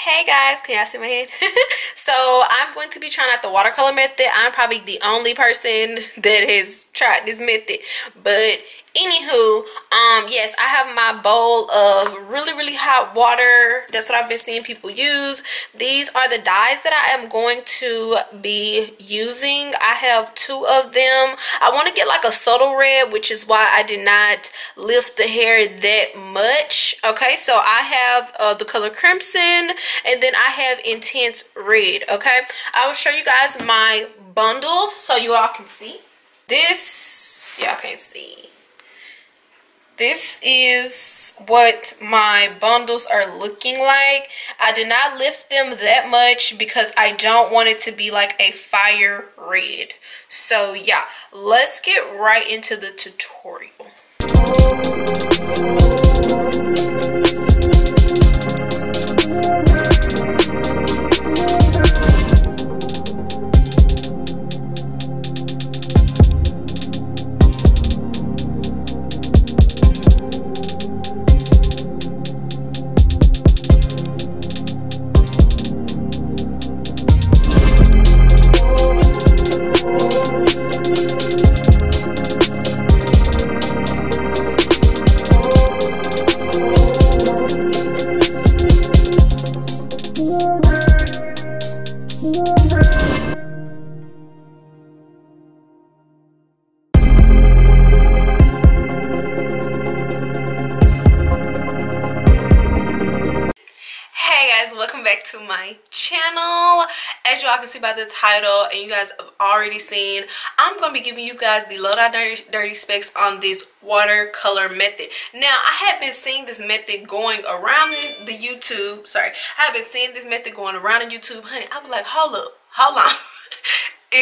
Hey guys, can y'all see my head? So I'm going to be trying out the watercolor method. I'm probably the only person that has tried this method, but anywho, yes, I have my bowl of really hot water. That's what I've been seeing people use. These are the dyes that I am going to be using. I have two of them. I want to get like a subtle red, which is why I did not lift the hair that much. Okay, so I have the color crimson, and then I have intense red. Okay, I will show you guys my bundles so you all can see. This, y'all can't see. This is what my bundles are looking like. I did not lift them that much because I don't want it to be like a fire red. So yeah, let's get right into the tutorial. Welcome back to my channel. As you all can see by the title, and you guys have already seen, I'm going to be giving you guys the low dot dirty specs on this watercolor method. Now, I have been seeing this method going around the YouTube. Sorry, I have been seeing this method going around on YouTube, honey. I was like, hold up, hold on.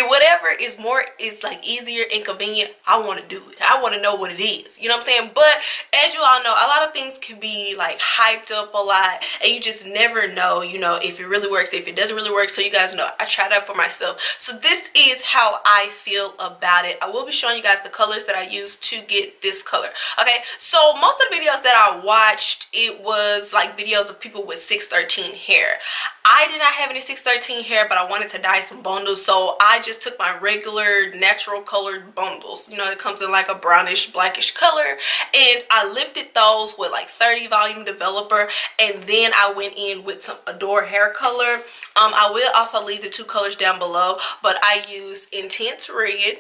Whatever is more is like easier and convenient, I want to do it. I want to know what it is, you know what I'm saying? But as you all know, a lot of things can be like hyped up a lot, and you just never know, you know, if it really works, if it doesn't really work. So you guys know, I tried out for myself. So this is how I feel about it. I will be showing you guys the colors that I used to get this color. Okay, so most of the videos that I watched, it was like videos of people with 613 hair. I did not have any 613 hair, but I wanted to dye some bundles, so I just took my regular natural colored bundles. You know, it comes in like a brownish blackish color, and I lifted those with like 30 volume developer, and then I went in with some Adore hair color. I will also leave the two colors down below, but I used intense red,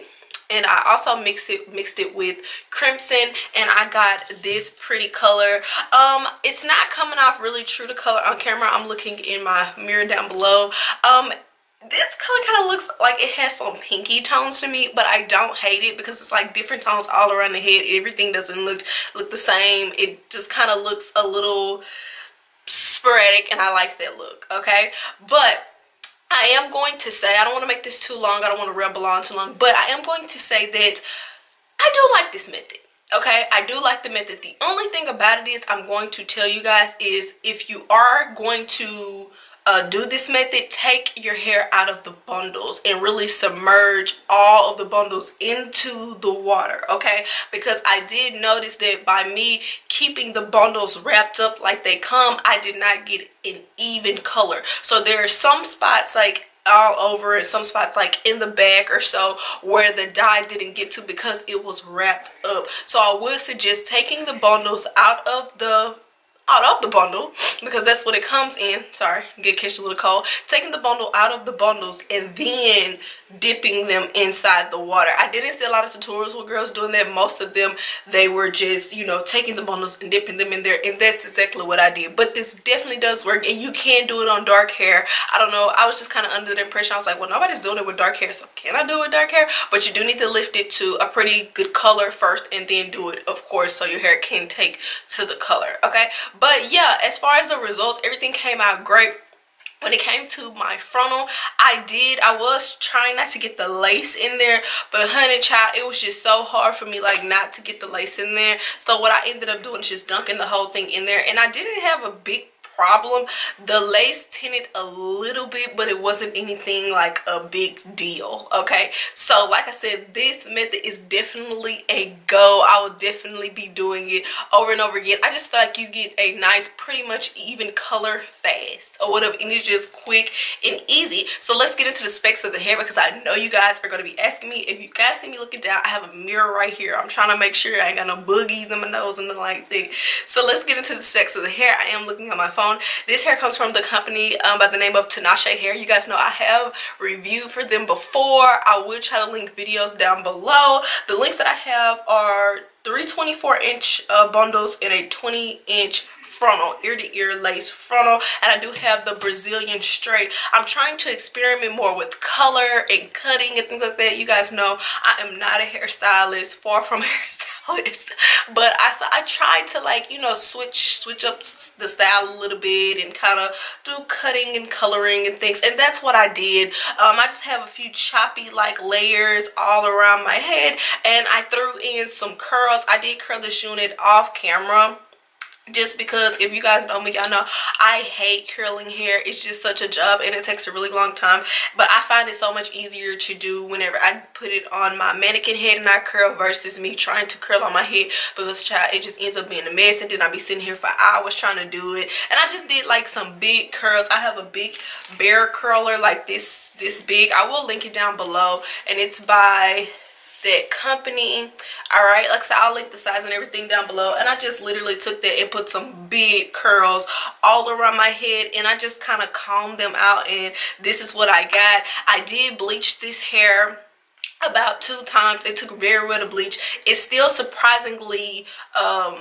and I also mixed it with crimson, and I got this pretty color. It's not coming off really true to color on camera. I'm looking in my mirror down below. This color kind of looks like it has some pinky tones to me, but I don't hate it because it's like different tones all around the head. Everything doesn't look the same. It just kind of looks a little sporadic, and I like that look. Okay, but I am going to say, I don't want to make this too long, I don't want to ramble on too long, but I am going to say that I do like this method. Okay, I do like the method. The only thing about it is, I'm going to tell you guys, is if you are going to do this method, take your hair out of the bundles and really submerge all of the bundles into the water. Okay, because I did notice that by me keeping the bundles wrapped up like they come, I did not get an even color. So there are some spots like all over, and some spots like in the back or so where the dye didn't get to because it was wrapped up. So I would suggest taking the bundles out of the bundle, because that's what it comes in. Sorry, catch a little cold. Taking the bundle out of the bundles and then dipping them inside the water. I didn't see a lot of tutorials with girls doing that. Most of them, they were just, you know, taking the bundles and dipping them in there, and that's exactly what I did. But this definitely does work, and you can do it on dark hair. I don't know, I was just kind of under the impression, I was like, well, nobody's doing it with dark hair, so can I do it with dark hair? But you do need to lift it to a pretty good color first, and then do it, of course, so your hair can take to the color. Okay, but yeah, as far as the results, everything came out great. When it came to my frontal, I was trying not to get the lace in there, but honey child, it was just so hard for me like not to get the lace in there. So what I ended up doing is just dunking the whole thing in there, and I didn't have a big problem. The lace tinted a little bit, but it wasn't anything like a big deal. Okay, so like I said, this method is definitely a go. I will definitely be doing it over and over again. I just feel like you get a nice, pretty much even color fast or whatever, and it's just quick and easy. So let's get into the specs of the hair, because I know you guys are going to be asking me. If you guys see me looking down, I have a mirror right here. I'm trying to make sure I ain't got no boogies in my nose and nothing like that. So let's get into the specs of the hair. I am looking at my phone. This hair comes from the company by the name of Tinashe Hair. You guys know I have reviewed for them before. I will try to link videos down below. The links that I have are 3 24-inch bundles and a 20-inch frontal, ear-to-ear lace frontal, and I do have the Brazilian straight. I'm trying to experiment more with color and cutting and things like that. You guys know I am not a hairstylist, far from a hairstylist, but I tried to, like, you know, switch up the style a little bit and kind of do cutting and coloring and things, and that's what I did. I just have a few choppy like layers all around my head, and I threw in some curls. I did curl this unit off camera, just because if you guys know me, y'all know I hate curling hair. It's just such a job and it takes a really long time, but I find it so much easier to do whenever I put it on my mannequin head and I curl versus me trying to curl on my head, because child, it just ends up being a mess, and then I'll be sitting here for hours trying to do it. And I just did like some big curls. I have a big bear curler like this big. I will link it down below, and it's by that company. All right, like I said, I'll link the size and everything down below, and I just literally took that and put some big curls all around my head, and I just kind of combed them out, and this is what I got. I did bleach this hair about 2 times. It took very well to bleach. It's still surprisingly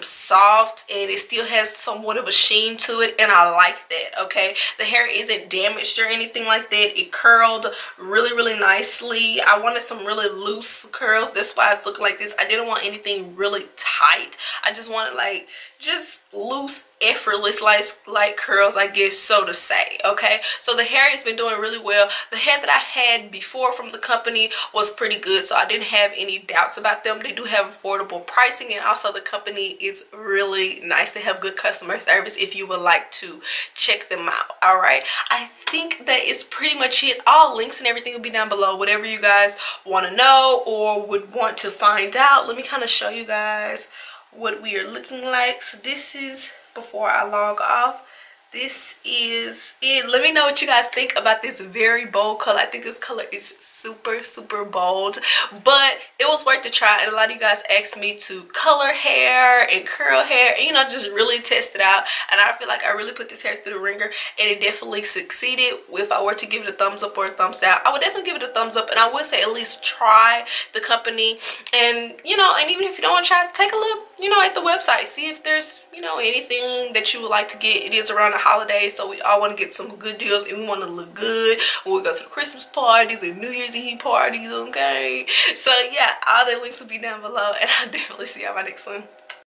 soft, and it still has somewhat of a sheen to it, and I like that. Okay, the hair isn't damaged or anything like that. It curled really nicely. I wanted some really loose curls, that's why it's looking like this. I didn't want anything really tight. I just wanted like just loose, effortless like curls, I guess, so to say. Okay, so the hair has been doing really well. The hair that I had before from the company was pretty good, so I didn't have any doubts about them. They do have affordable pricing, and also the company is really nice. They have good customer service if you would like to check them out. All right, I think that is pretty much it. All links and everything will be down below. Whatever you guys want to know or would want to find out, let me kind of show you guys what we are looking like. So this is before I log off. This is it. Let me know what you guys think about this very bold color. I think this color is super bold, but it was worth the try, and a lot of you guys asked me to color hair and curl hair and, you know, just really test it out, and I feel like I really put this hair through the ringer, and it definitely succeeded. If I were to give it a thumbs up or a thumbs down, I would definitely give it a thumbs up, and I would say at least try the company, and, you know, and even if you don't want to try, take a look, you know, at the website, see if there's, you know, anything that you would like to get. It is around the holidays, so we all want to get some good deals, and we want to look good when we go to the Christmas parties and New Year's Eve parties. Okay, so yeah, all the links will be down below, and I'll definitely see you on my next one.